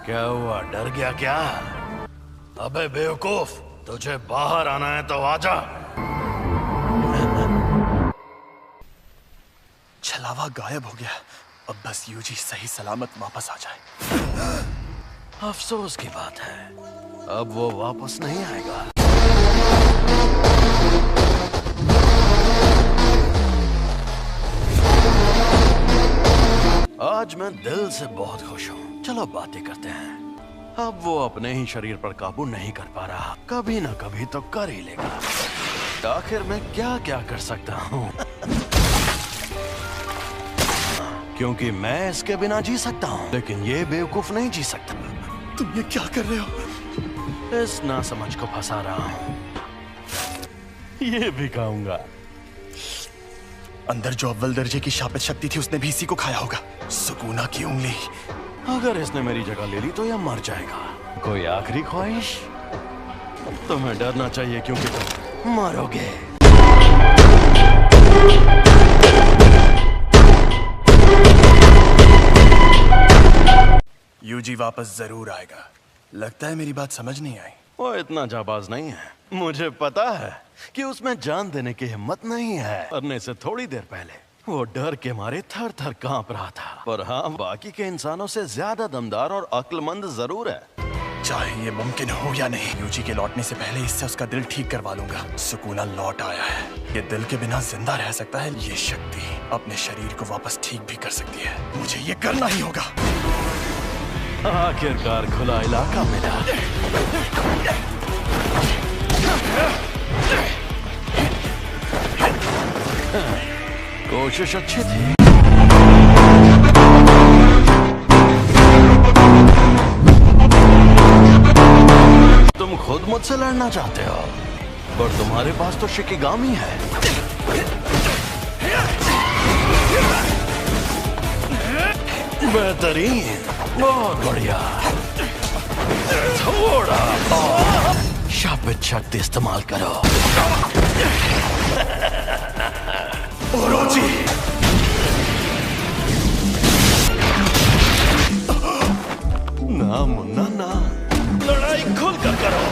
क्या हुआ, डर गया क्या? अबे बेवकूफ, तुझे बाहर आना है तो आजा। छलावा गायब हो गया। अब बस यूजी सही सलामत वापस आ जाए। अफसोस की बात है, अब वो वापस नहीं आएगा। आज मैं दिल से बहुत खुश हूँ। चलो बातें करते हैं। अब वो अपने ही शरीर पर काबू नहीं कर पा रहा, कभी ना कभी तो कर ही लेगा। आखिर मैं क्या क्या कर सकता हूँ? क्योंकि मैं इसके बिना जी सकता हूँ, लेकिन ये बेवकूफ नहीं जी सकता। तुम ये क्या कर रहे हो? इस नासमझ को फंसा रहा हूँ। ये भी खाऊंगा। अंदर जो अव्वल दर्जे की शापित शक्ति थी उसने भी इसी को खाया होगा। सुकूना की उंगली। अगर इसने मेरी जगह ले ली तो यह मर जाएगा। कोई आखिरी ख्वाहिश? तुम्हें डरना चाहिए क्योंकि तुम मरोगे। यूजी वापस जरूर आएगा। लगता है मेरी बात समझ नहीं आई। वो इतना जाबाज नहीं है। मुझे पता है कि उसमें जान देने की हिम्मत नहीं है। मरने से थोड़ी देर पहले वो डर के मारे थर थर कांप रहा था। पर हाँ, बाकी के इंसानों से ज्यादा दमदार और अक्लमंद जरूर है। चाहे ये मुमकिन हो या नहीं, यूजी के लौटने से पहले इससे उसका दिल ठीक करवा लूंगा। सुकूना लौट आया है। ये दिल के बिना जिंदा रह सकता है। ये शक्ति अपने शरीर को वापस ठीक भी कर सकती है। मुझे ये करना ही होगा। आखिरकार खुला इलाका मिला। कोशिश अच्छी थी। तुम खुद मुझसे लड़ना चाहते हो, पर तुम्हारे पास तो शिकिगामी है। बेहतरीन, बहुत बढ़िया। थोड़ा और शापित शक्ति इस्तेमाल करो। ओरोची! ना मुन्ना ना, लड़ाई खुल कर करो।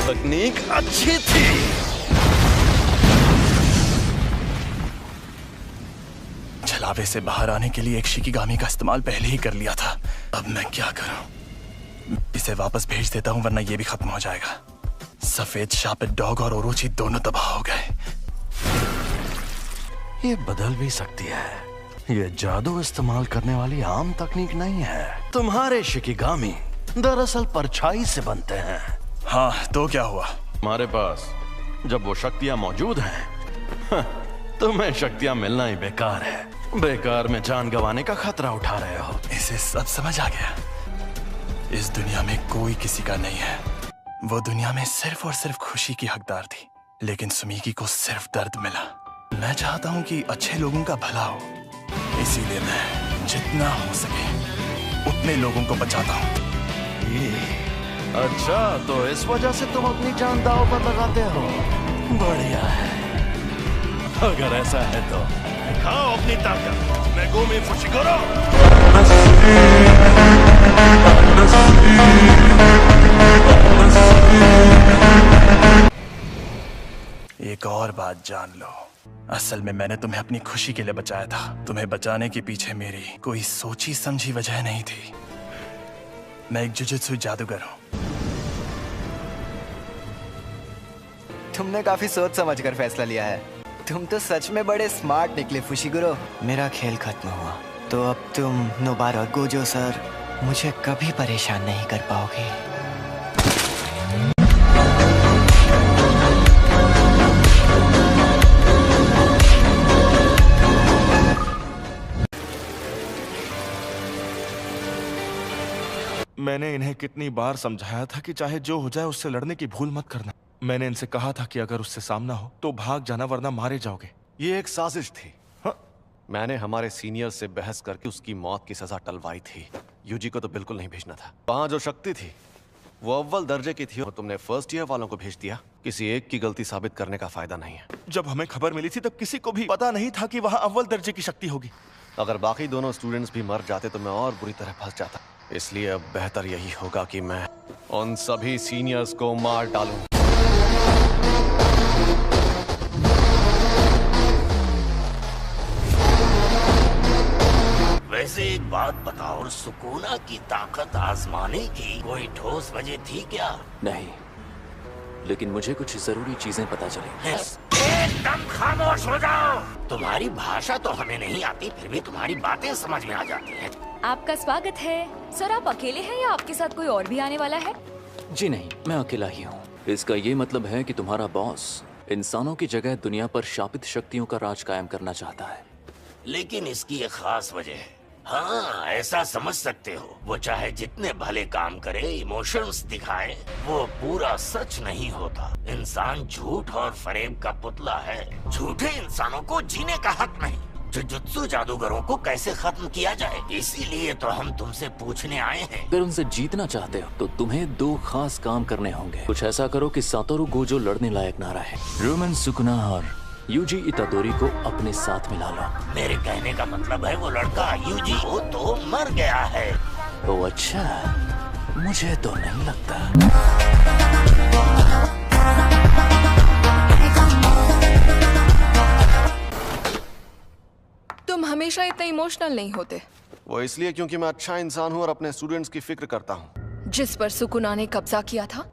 तकनीक अच्छी थी। छलावे से बाहर आने के लिए एक शिकिगामी का इस्तेमाल पहले ही कर लिया था। अब मैं क्या करूं? इसे वापस भेज देता हूं, वरना ये भी खत्म हो जाएगा। सफेद शापित डॉग और ओरोची दोनों तबाह हो गए। ये बदल भी सकती है। ये जादू इस्तेमाल करने वाली आम तकनीक नहीं है। तुम्हारे शिकिगामी दरअसल परछाई से बनते हैं। हाँ, तो क्या हुआ? हमारे पास जब वो शक्तियां मौजूद हैं, तुम्हें शक्तियां मिलना ही बेकार है। बेकार में जान गंवाने का खतरा उठा रहे हो। इसे सब समझ आ गया। इस दुनिया में कोई किसी का नहीं है। वो दुनिया में सिर्फ और सिर्फ खुशी की हकदार थी, लेकिन सुमीकी को सिर्फ दर्द मिला। मैं चाहता हूँ कि अच्छे लोगों का भला हो, इसीलिए मैं जितना हो सके उतने लोगों को बचाता हूँ। अच्छा, तो इस वजह से तुम अपनी जान दांव पर लगाते हो। बढ़िया है। अगर ऐसा है तो दिखाओ अपनी ताकत। Megumi Fushiguro. एक और बात जान लो, असल में मैंने तुम्हें अपनी खुशी के लिए बचाया था। तुम्हें बचाने के पीछे मेरी कोई सोची समझी वजह नहीं थी। मैं एक जुजुत्सु जादूगर हूँ। तुमने काफी सोच समझ कर फैसला लिया है। तुम तो सच में बड़े स्मार्ट निकले फुशिगुरो। मेरा खेल खत्म हुआ, तो अब तुम नोबारा और गोजो सर मुझे कभी परेशान नहीं कर पाओगे। मैंने इन्हें कितनी बार समझाया था कि चाहे जो हो जाए उससे लड़ने की भूल मत करना। मैंने इनसे कहा था कि अगर उससे सामना हो तो भाग जाना, वरना मारे जाओगे। ये एक साजिश थी। हाँ? मैंने हमारे सीनियर से बहस करके उसकी मौत की सजा टलवाई थी। यूजी को तो बिल्कुल नहीं भेजना था। वहां जो शक्ति थी वो अव्वल दर्जे की थी और तुमने फर्स्ट ईयर वालों को भेज दिया। किसी एक की गलती साबित करने का फायदा नहीं है। जब हमें खबर मिली थी तब किसी को भी पता नहीं था कि वहाँ अव्वल दर्जे की शक्ति होगी। अगर बाकी दोनों स्टूडेंट्स भी मर जाते तो मैं और बुरी तरह फंस जाता। इसलिए अब बेहतर यही होगा कि मैं उन सभी सीनियर्स को मार डालूं। वैसे एक बात बताओ, सुकूना की ताकत आजमाने की कोई ठोस वजह थी क्या? नहीं, लेकिन मुझे कुछ जरूरी चीजें पता चली। एकदम खामोश हो जाओ। तुम्हारी भाषा तो हमें नहीं आती, फिर भी तुम्हारी बातें समझ में आ जाती हैं। आपका स्वागत है। सर, आप अकेले हैं या आपके साथ कोई और भी आने वाला है? जी नहीं, मैं अकेला ही हूँ। इसका ये मतलब है कि तुम्हारा बॉस इंसानों की जगह दुनिया पर शापित शक्तियों का राज कायम करना चाहता है। लेकिन इसकी एक खास वजह है। हाँ, ऐसा समझ सकते हो, वो चाहे जितने भले काम करे, इमोशंस दिखाए, वो पूरा सच नहीं होता। इंसान झूठ और फरेब का पुतला है। झूठे इंसानों को जीने का हक नहीं। जुजुत्सु जादूगरों को कैसे खत्म किया जाए, इसीलिए तो हम तुमसे पूछने आए हैं। अगर उनसे जीतना चाहते हो तो तुम्हें दो खास काम करने होंगे। कुछ ऐसा करो कि सातोरु गोजो लड़ने लायक ना रहे। रोमन सुकुना और यूजी इतादोरी को अपने साथ मिला लो। मेरे कहने का मतलब है वो लड़का यूजी वो तो मर गया है। ओ अच्छा, मुझे तो नहीं लगता। तुम हमेशा इतने इमोशनल नहीं होते। वो इसलिए क्योंकि मैं अच्छा इंसान हूँ और अपने स्टूडेंट्स की फिक्र करता हूँ। जिस पर सुकुना ने कब्जा किया था,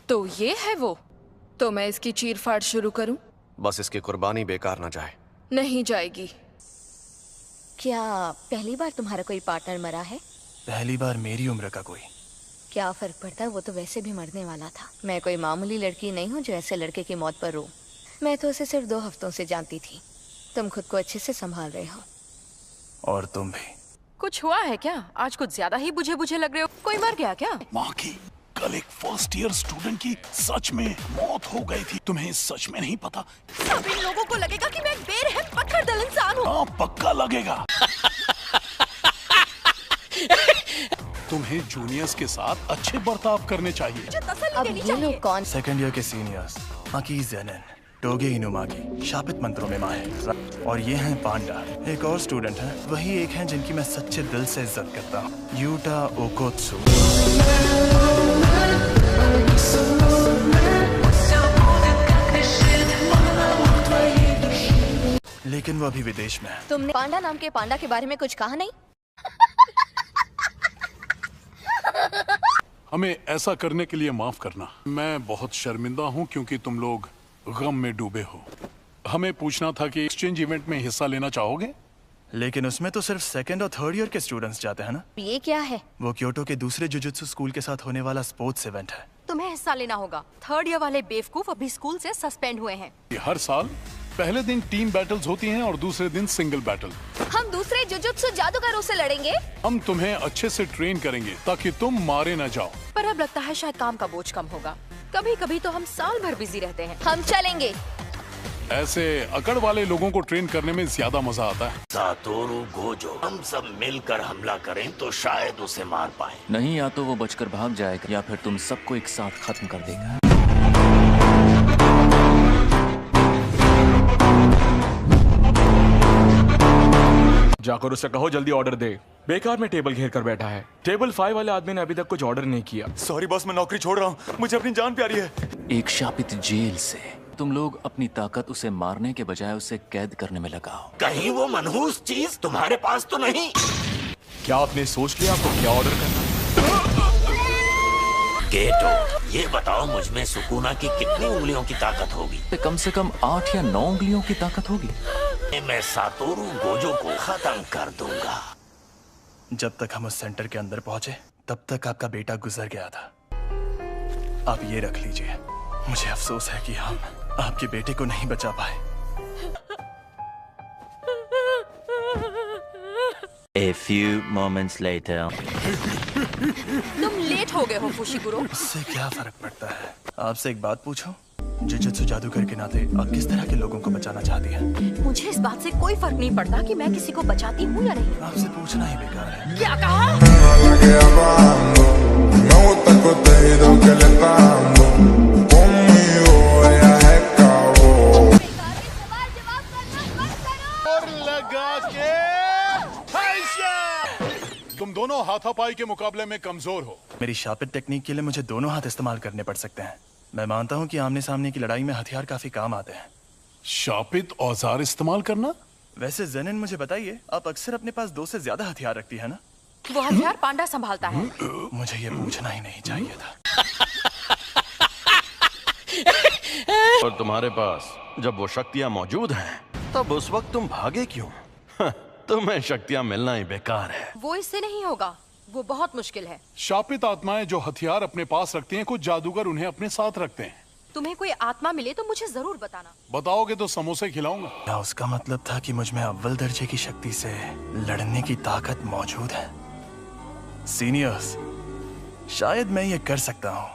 तो ये है वो। तो मैं इसकी चीर-फाड़ शुरू करूं? बस इसकी कुर्बानी बेकार ना जाए। नहीं जाएगी। क्या पहली बार तुम्हारा कोई पार्टनर मरा है? पहली बार मेरी उम्र का कोई। क्या फर्क पड़ता है, वो तो वैसे भी मरने वाला था। मैं कोई मामूली लड़की नहीं हूँ जो ऐसे लड़के की मौत पर रो। मैं तो उसे सिर्फ 2 हफ्तों से जानती थी। तुम खुद को अच्छे से संभाल रहे हो। और तुम भी। कुछ हुआ है क्या? आज कुछ ज्यादा ही बुझे बुझे लग रहे हो। कोई मर गया क्या? माँ की कल एक फर्स्ट ईयर स्टूडेंट की सच में मौत हो गई थी। तुम्हें सच में नहीं पता? सब इन लोगों को लगेगा कि मैं एक बेरहम पत्थरदिल इंसान हूँ। हाँ, पक्का लगेगा। तुम्हें जूनियर्स के साथ अच्छे बर्ताव करने चाहिए। अब ये लोग कौन? सेकंड ईयर के सीनियर्स माकी ज़ेनन, टोगे इनुमागी, शापित मंत्रों में माहिर। और ये हैं पांडा। एक और स्टूडेंट है, वही एक हैं जिनकी मैं सच्चे दिल से इज्जत करता हूँ, यूटा ओकोत्सु। लेकिन वो अभी विदेश में है। तुमने पांडा नाम के पांडा के बारे में कुछ कहा नहीं? हमें ऐसा करने के लिए माफ करना। मैं बहुत शर्मिंदा हूँ क्योंकि तुम लोग गम में डूबे हो। हमें पूछना था कि एक्सचेंज इवेंट में हिस्सा लेना चाहोगे? लेकिन उसमें तो सिर्फ सेकंड और थर्ड ईयर के स्टूडेंट्स जाते हैं ना? ये क्या है? वो क्योटो के दूसरे जुजुत्सु स्कूल के साथ होने वाला स्पोर्ट्स इवेंट है। तुम्हें हिस्सा लेना होगा। थर्ड ईयर वाले बेवकूफ अभी स्कूल से सस्पेंड हुए हैं। हर साल पहले दिन टीम बैटल्स होती हैं और दूसरे दिन सिंगल बैटल। हम दूसरे जुजुत्सु जादूगरों से लड़ेंगे। हम तुम्हें अच्छे से ट्रेन करेंगे ताकि तुम मारे न जाओ। पर अब लगता है शायद काम का बोझ कम होगा। कभी कभी तो हम साल भर बिजी रहते हैं। हम चलेंगे। ऐसे अकड़ वाले लोगों को ट्रेन करने में ज्यादा मजा आता है। सातोरु गोजो, हम सब मिलकर हमला करें तो शायद उसे मार पाए। नहीं, या तो वो बचकर भाग जाएगा या फिर तुम सबको एक साथ खत्म कर देगा। जाकर उसे कहो जल्दी ऑर्डर दे। बेकार में टेबल घेर कर बैठा है। टेबल 5 वाले आदमी ने अभी तक कुछ ऑर्डर नहीं किया। सॉरी बॉस, मैं नौकरी छोड़ रहा हूँ। मुझे अपनी जान प्यारी है। एक शापित जेल से तुम लोग अपनी ताकत उसे मारने के बजाय उसे कैद करने में लगाओ। कहीं वो मनहूस चीज तुम्हारे पास तो नहीं? क्या आपने सोच लिया आपको क्या ऑर्डर करना? गेटो, ये बताओ मुझ में सुकुना की कितनी उंगलियों की ताकत होगी? कम से कम 8 या 9 उंगलियों की ताकत होगी। मैं सातोरु गोजो को खत्म कर दूंगा। जब तक हम उस सेंटर के अंदर पहुंचे तब तक आपका बेटा गुजर गया था। आप ये रख लीजिए। मुझे अफसोस है कि हम आपके बेटे को नहीं बचा पाए। A few moments later. तुम लेट हो गए हो फुशिगुरो। इससे क्या फर्क पड़ता है? आपसे एक बात पूछूं? जुजुत्सु जादूगर के नाते आप किस तरह के लोगों को बचाना चाहती हैं? मुझे इस बात से कोई फर्क नहीं पड़ता कि मैं किसी को बचाती हूँ या नहीं। आपसे पूछना ही बेकार है। क्या कहा? el cambio. Conmigo ella se acabó. और लगा के तुम दोनों हाथापाई के मुकाबले में कमजोर हो। मेरी शापित टेक्निक के लिए मुझे दोनों हाथ इस्तेमाल करने पड़ सकते हैं। मैं मानता हूँ कि आमने सामने की लड़ाई में हथियार काफी काम आते हैं। शापित औजार इस्तेमाल करना? वैसे जेनिन मुझे बताइए, आप अक्सर अपने पास 2 से ज्यादा हथियार रखती है ना? वो हथियार पांडा संभालता है। मुझे ये पूछना ही नहीं चाहिए था। और तुम्हारे पास जब वो शक्तियां मौजूद हैं, तब उस वक्त तुम भागे क्यों? तुम्हें शक्तियां मिलना ही बेकार है। वो इससे नहीं होगा, वो बहुत मुश्किल है। शापित आत्माएं जो हथियार अपने पास रखती हैं, कुछ जादूगर उन्हें अपने साथ रखते हैं। तुम्हें कोई आत्मा मिले तो मुझे जरूर बताना। बताओगे तो समोसे खिलाऊंगा। क्या उसका मतलब था कि मुझ में अव्वल दर्जे की शक्ति से लड़ने की ताकत मौजूद है? सीनियर्स, शायद मैं ये कर सकता हूँ।